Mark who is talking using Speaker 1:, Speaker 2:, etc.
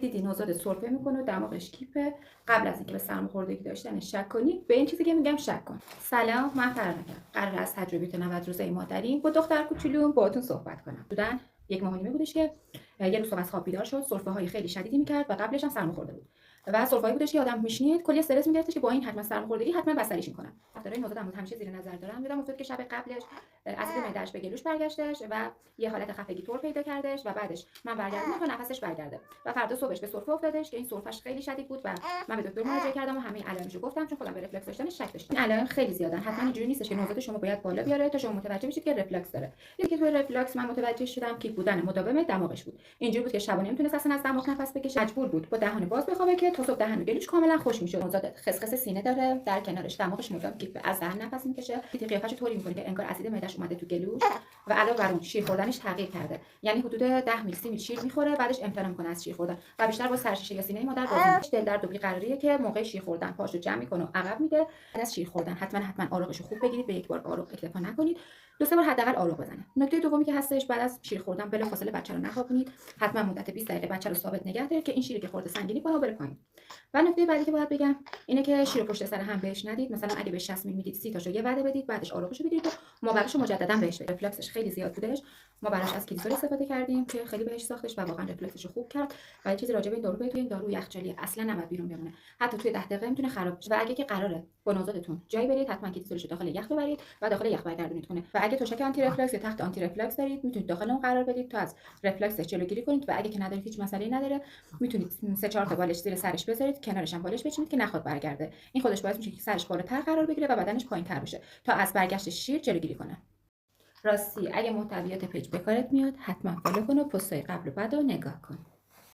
Speaker 1: دیدی نوزاد سرفه میکنه و دماغش کیپه. قبل از اینکه به سرماخوردگی داشتن شک کنی، به این چیزی که میگم شک کن. سلام، من فرانکم. قرار از تجربیات 90 روزه مادری با دختر کوچولوم باهاتون صحبت کنم. بودن 1 ماه و نیم بودش که یه روز صبح از خواب بیدار شد، سرفه های خیلی شدیدی میکرد و قبلش هم سرماخورده بود. و سرفه‌ای بودش که آدم میشنید کلی استرس میگرفتش که با این حتما سرماخوردگی حتما بستریش میکنن. رفتارهای نوزادم همیشه زیر نظر دارم. یادم افتاد که شب قبلش اسید معده‌اش به گلوش برگشتش و یه حالت خفگی طور پیدا کردش و بعدش من برگردوندم تا نفسش برگرده و فردا صبحش به سرفه افتادش که این سرفه‌اش خیلی شدید بود و من به دکتر مراجعه کردم و همه علائمشو گفتم چون خودم به رفلکس داشتن شک داشتم. این علائم خیلی زیادن، حتما اینجوری نیستش که نوزاد شما باید بالا بیاره تا شما متوجه بشید که رفلکس داره. یکی توی رفلکس من متوجه شدم که بودن مداوم دماغش بود. اینجوری بود که شبا نمیتونست اصلا از دماغ نفس بکشه، مجبور بود با دهان باز بخوابه که تا صبح دهن و گلوش کاملا خوش میشد. نوزاد خسخس سینه داره، در کنارش دماغش مدام کیپ، از دهن نفس میکشه، قیافش طوری میکنه که انگار اسید معده‌اش اومده تو گلوش و علاوه بر اون شیر خوردنش تغییر کرده. یعنی حدود 10 میلی 30 میلی شیر میخوره، بعدش امتناع میکنه از شیر خوردن و بیشتر با سرشیشه یا سینه مادر بازی میشه. دل درد و بیقراریه که موقع شیر خوردن پاشو جمع میکنه و عقب میده. بعد از شیر خوردن حتما آروغشو خوب بگیرید، به یک بار آروغ اکتفا نکنید، 2 3 بار حداقل آروغ بزنه. نکته دومی که هستش، بعد از شیر خوردن بلافاصله بچه رو نخوابونید، حتما مدت 20 دقیقه بچه رو ثابت نگه دارید که این شیری که خورده سنگینی کنه و بره پایین. و نکته بعدی که باید بگم اینه که شیر پشت سر هم بهش ندید. مثلا اگه به 60 میلی میدید 30 تاشو یه وعده بدید، بعدش آروغشو بگیرید و مابقیشو مجددا بهش بدید. رفلکسش خیلی زیاد بودش، ما براش از کلیسول استفاده کردیم که خیلی بهش ساختش و واقعا رفلکسش خوب کرد. و یه چیزی راجع به این دارو بگم، این دارو یخچالی اصلا نباید بیرون بمونه، حتی توی 10 دقیقه میتونه خراب بشه. و اگه که قراره با نوزادتون جایی برید، حتما کلیسولش داخل یخ ببرید و داخل یخ برگردونید خونه. و اگه تشک آنتی رفلکس یا تخت آنتی رفلکس دارید، میتونید داخل اون قرار بدید تا از رفلکسش جلوگیری کنید. و اگه که ندارید، هیچ مسئله‌ای نداره، میتونید 3 4 تا بالش زیر سرش بذارید، کنارش هم بالش بچینید که نخواد برگرده. این خودش باعث میشه که سرش بالاتر قرار بگیره و بدنش پایین‌تر بشه تا از برگشت شیر جلوگیری کنه. راستی اگه محتویات پیج به کارت میاد، حتما فالو کن و پست‌های قبل و بعد رو نگاه کن.